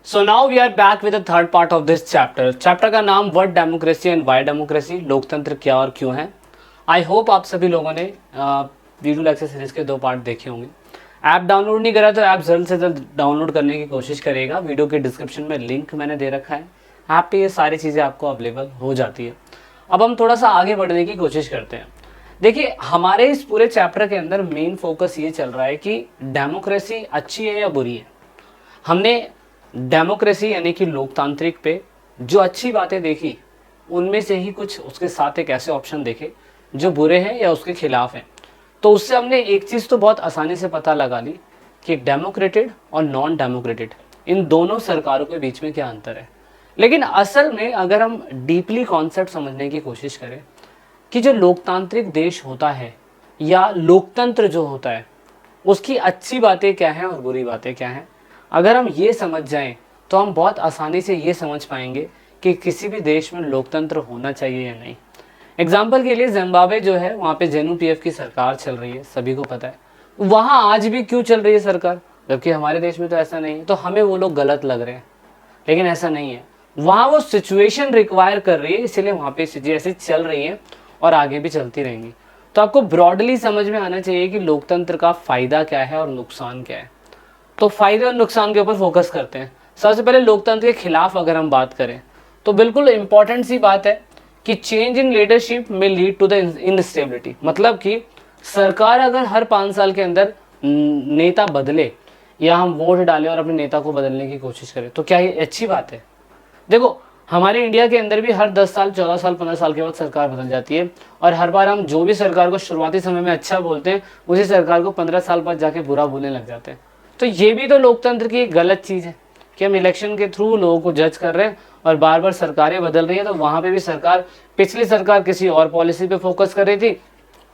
So now we are back with the third part of this chapter. Chapter का नाम what democracy and why democracy, लोकतंत्र क्या और क्यों है। आई होप आप सभी लोगों ने वीडियो लेक्चर सीरीज के 2 पार्ट देखे होंगे। ऐप डाउनलोड नहीं करा तो ऐप जल्द से जल्द डाउनलोड करने की कोशिश करिएगा। वीडियो के डिस्क्रिप्शन में लिंक मैंने दे रखा है, ऐप पे ये सारी चीज़ें आपको अवेलेबल हो जाती है। अब हम थोड़ा सा आगे बढ़ने की कोशिश करते हैं। देखिए, हमारे इस पूरे चैप्टर के अंदर मेन फोकस ये चल रहा है कि डेमोक्रेसी अच्छी है या बुरी है। हमने डेमोक्रेसी यानी कि लोकतांत्रिक पे जो अच्छी बातें देखी, उनमें से ही कुछ उसके साथ एक ऐसे ऑप्शन देखे जो बुरे हैं या उसके खिलाफ हैं। तो उससे हमने एक चीज़ तो बहुत आसानी से पता लगा ली कि डेमोक्रेटेड और नॉन डेमोक्रेटेड इन दोनों सरकारों के बीच में क्या अंतर है। लेकिन असल में अगर हम डीपली कॉन्सेप्ट समझने की कोशिश करें कि जो लोकतांत्रिक देश होता है या लोकतंत्र जो होता है, उसकी अच्छी बातें क्या हैं और बुरी बातें क्या हैं, अगर हम ये समझ जाएं तो हम बहुत आसानी से ये समझ पाएंगे कि किसी भी देश में लोकतंत्र होना चाहिए या नहीं। एग्जाम्पल के लिए जिम्बाब्वे जो है, वहाँ पे जेनू पीएफ की सरकार चल रही है, सभी को पता है। वहाँ आज भी क्यों चल रही है सरकार, जबकि हमारे देश में तो ऐसा नहीं है। तो हमें वो लोग गलत लग रहे हैं, लेकिन ऐसा नहीं है। वहाँ वो सिचुएशन रिक्वायर कर रही है, इसीलिए वहाँ पे चीज़ें ऐसे चल रही हैं और आगे भी चलती रहेंगी। तो आपको ब्रॉडली समझ में आना चाहिए कि लोकतंत्र का फ़ायदा क्या है और नुकसान क्या है। तो फायदे और नुकसान के ऊपर फोकस करते हैं। सबसे पहले लोकतंत्र के खिलाफ अगर हम बात करें तो बिल्कुल इंपॉर्टेंट सी बात है कि चेंज इन लीडरशिप में लीड टू द इनस्टेबिलिटी। मतलब कि सरकार अगर हर 5 साल के अंदर नेता बदले या हम वोट डालें और अपने नेता को बदलने की कोशिश करें तो क्या ये अच्छी बात है। देखो, हमारे इंडिया के अंदर भी हर 10 साल 14 साल 15 साल के बाद सरकार बदल जाती है, और हर बार हम जो भी सरकार को शुरुआती समय में अच्छा बोलते हैं, उसी सरकार को 15 साल बाद जाके बुरा बोलने लग जाते हैं। तो ये भी तो लोकतंत्र की एक गलत चीज़ है कि हम इलेक्शन के थ्रू लोगों को जज कर रहे हैं और बार बार सरकारें बदल रही है। तो वहाँ पे भी सरकार, पिछली सरकार किसी और पॉलिसी पे फोकस कर रही थी,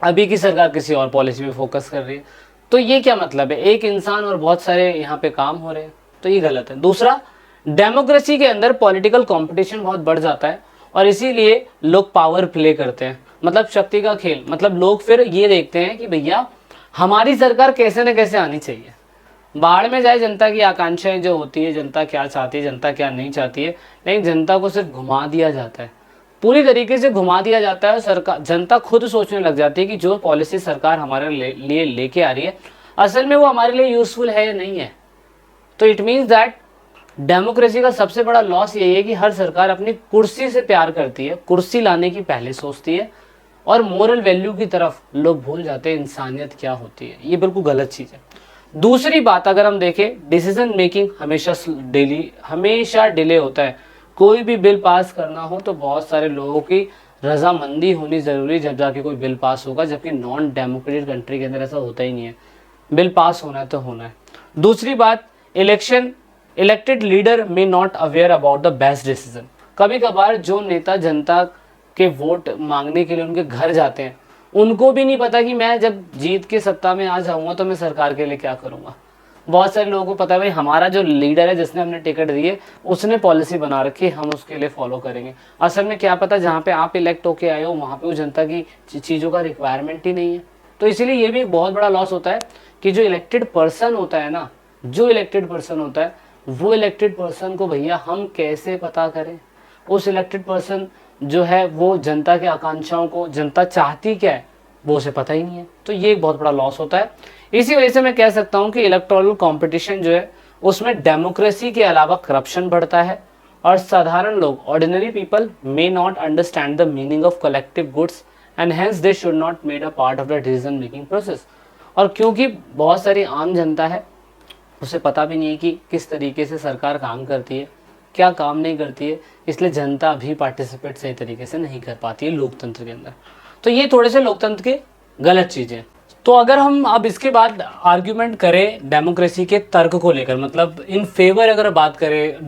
अभी की सरकार किसी और पॉलिसी पे फोकस कर रही है। तो ये क्या मतलब है, एक इंसान और बहुत सारे यहाँ पे काम हो रहे हैं, तो ये गलत है। दूसरा, डेमोक्रेसी के अंदर पॉलिटिकल कंपटीशन बहुत बढ़ जाता है और इसीलिए लोग पावर प्ले करते हैं, मतलब शक्ति का खेल। मतलब लोग फिर ये देखते हैं कि भैया हमारी सरकार कैसे न कैसे आनी चाहिए। बाढ़ में जाए जनता की आकांक्षाएं जो होती है, जनता क्या चाहती है, जनता क्या नहीं चाहती है, लेकिन जनता को सिर्फ घुमा दिया जाता है, पूरी तरीके से घुमा दिया जाता है। सरकार, जनता खुद सोचने लग जाती है कि जो पॉलिसी सरकार हमारे लिए लेके आ रही है, असल में वो हमारे लिए यूजफुल है या नहीं है। तो इट मीन्स दैट डेमोक्रेसी का सबसे बड़ा लॉस यही है कि हर सरकार अपनी कुर्सी से प्यार करती है, कुर्सी लाने की पहले सोचती है, और मोरल वैल्यू की तरफ लोग भूल जाते हैं इंसानियत क्या होती है। ये बिल्कुल गलत चीज़ है। दूसरी बात अगर हम देखें, डिसीजन मेकिंग हमेशा डिले होता है। कोई भी बिल पास करना हो तो बहुत सारे लोगों की रजामंदी होनी ज़रूरी, जब जाके कोई बिल पास होगा, जबकि नॉन डेमोक्रेटिक कंट्री के अंदर ऐसा होता ही नहीं है। बिल पास होना है तो होना है। दूसरी बात, elected leader may not aware about the best decision. कभी कभार जो नेता जनता के वोट मांगने के लिए उनके घर जाते हैं, उनको भी नहीं पता कि मैं जब जीत के सत्ता में आ जाऊंगा तो मैं सरकार के लिए क्या करूंगा। बहुत सारे लोगों को पता है भाई हमारा जो लीडर है, जिसने हमने टिकट दी है, उसने पॉलिसी बना रखी है, हम उसके लिए फॉलो करेंगे। असल में क्या पता जहाँ पे आप इलेक्ट होके आए हो वहाँ पे वो जनता की चीज़ों का रिक्वायरमेंट ही नहीं है। तो इसीलिए ये भी एक बहुत बड़ा लॉस होता है कि जो इलेक्टेड पर्सन होता है ना, जो इलेक्टेड पर्सन होता है, वो इलेक्टेड पर्सन को भैया हम कैसे पता करें। उस इलेक्टेड पर्सन जो है वो जनता के आकांक्षाओं को, जनता चाहती क्या है, वो उसे पता ही नहीं है। तो ये एक बहुत बड़ा लॉस होता है। इसी वजह से मैं कह सकता हूँ कि इलेक्टोरल कंपटीशन जो है उसमें डेमोक्रेसी के अलावा करप्शन बढ़ता है, और साधारण लोग, ordinary people may not understand the meaning of collective goods and hence they should not made a part of the decision making process. और क्योंकि बहुत सारी आम जनता है, उसे पता भी नहीं है कि किस तरीके से सरकार काम करती है, क्या काम नहीं करती है, इसलिए जनता भी पार्टिसिपेट सही तरीके से नहीं कर पाती है लोकतंत्र के अंदर। तो ये थोड़े से लोकतंत्र के गलत चीज़ें। तो अगर हम अब इसके बाद आर्ग्यूमेंट करें डेमोक्रेसी के तर्क को लेकर, मतलब इन फेवर अगर बात करें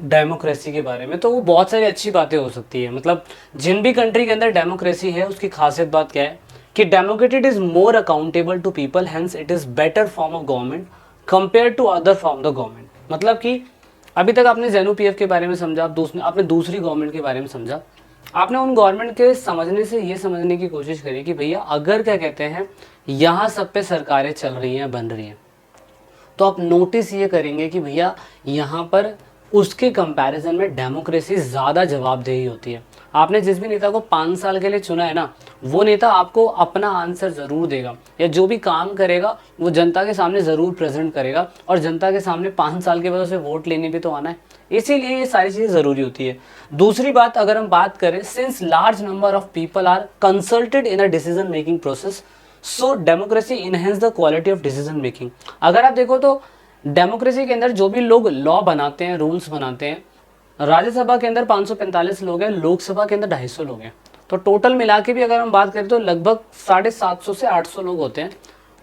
डेमोक्रेसी के बारे में, तो वो बहुत सारी अच्छी बातें हो सकती है। मतलब जिन भी कंट्री के अंदर डेमोक्रेसी है उसकी खासियत बात क्या है कि democrat is more accountable to people, hence it is better form of government compare to other form the government. मतलब कि अभी तक आपने जेनू पीएफ के बारे में समझा, आपने दूसरी गवर्नमेंट के बारे में समझा, आपने उन गवर्नमेंट के समझने से ये समझने की कोशिश करी कि भैया अगर क्या कहते हैं यहाँ सब पे सरकारें चल रही हैं, बन रही हैं, तो आप नोटिस ये करेंगे कि भैया यहाँ पर उसके कंपैरिजन में डेमोक्रेसी ज़्यादा जवाबदेही होती है। आपने जिस भी नेता को 5 साल के लिए चुना है ना, वो नेता आपको अपना आंसर ज़रूर देगा, या जो भी काम करेगा वो जनता के सामने ज़रूर प्रेजेंट करेगा, और जनता के सामने 5 साल के बाद उसे वोट लेने भी तो आना है। इसीलिए ये सारी चीज़ें ज़रूरी होती है। दूसरी बात अगर हम बात करें, since large number of people are consulted in a decision making process, so democracy enhance the quality of decision making. अगर आप देखो तो डेमोक्रेसी के अंदर जो भी लोग लॉ बनाते हैं, रूल्स बनाते हैं, राज्यसभा के अंदर 545 लोग हैं, लोकसभा के अंदर 250 लोग हैं, तो टोटल मिला के भी अगर हम बात करें तो लगभग 750 से 800 लोग होते हैं।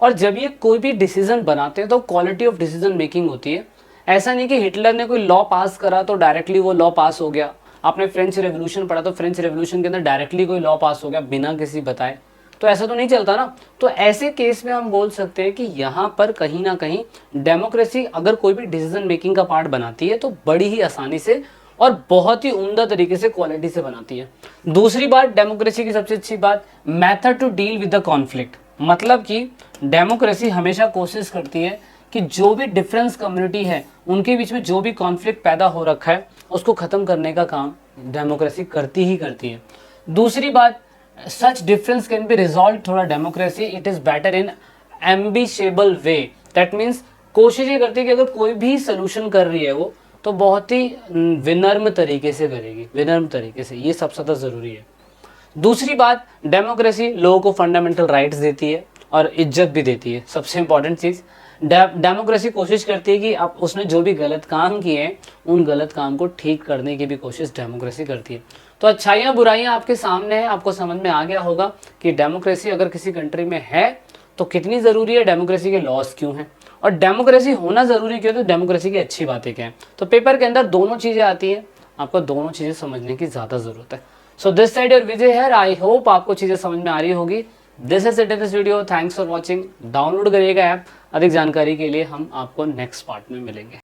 और जब ये कोई भी डिसीजन बनाते हैं तो क्वालिटी ऑफ डिसीजन मेकिंग होती है। ऐसा नहीं कि हिटलर ने कोई लॉ पास करा तो डायरेक्टली वो लॉ पास हो गया। आपने फ्रेंच रेवोल्यूशन पढ़ा तो फ्रेंच रेवोल्यूशन के अंदर डायरेक्टली कोई लॉ पास हो गया बिना किसी बताए, तो ऐसा तो नहीं चलता ना। तो ऐसे केस में हम बोल सकते हैं कि यहाँ पर कहीं ना कहीं डेमोक्रेसी अगर कोई भी डिसीजन मेकिंग का पार्ट बनाती है तो बड़ी ही आसानी से और बहुत ही उम्दा तरीके से क्वालिटी से बनाती है। दूसरी बात डेमोक्रेसी की सबसे अच्छी बात, method to deal with the conflict. मतलब कि डेमोक्रेसी हमेशा कोशिश करती है कि जो भी डिफरेंस कम्युनिटी है उनके बीच में जो भी कॉन्फ्लिक्ट पैदा हो रखा है उसको ख़त्म करने का काम डेमोक्रेसी करती ही करती है। दूसरी बात, such difference can be resolved थोड़ा democracy, it is better in amicable way. That means कोशिश ये करती है कि अगर कोई भी सोल्यूशन कर रही है वो तो बहुत ही विनम्र तरीके से करेगी, विनम्र तरीके से, ये सबसे ज़्यादा ज़रूरी है। दूसरी बात, डेमोक्रेसी लोगों को फंडामेंटल राइट्स देती है और इज्जत भी देती है। सबसे इंपॉर्टेंट चीज़, डेमोक्रेसी कोशिश करती है कि आप उसने जो भी गलत काम किए हैं उन गलत काम को ठीक करने की भी कोशिश डेमोक्रेसी करती है। तो अच्छाइयाँ बुराइयाँ आपके सामने हैं, आपको समझ में आ गया होगा कि डेमोक्रेसी अगर किसी कंट्री में है तो कितनी ज़रूरी है, डेमोक्रेसी के लॉस क्यों हैं, और डेमोक्रेसी होना ज़रूरी क्यों, तो डेमोक्रेसी की अच्छी बातें क्या हैं। तो पेपर के अंदर दोनों चीज़ें आती हैं, आपको दोनों चीज़ें समझने की ज़्यादा ज़रूरत है। सो दिस साइड योर विजय है, आई होप आपको चीज़ें समझ में आ रही होगी। This is it in this video, thanks for watching. Download करिएगा ऐप, अधिक जानकारी के लिए हम आपको नेक्स्ट पार्ट में मिलेंगे।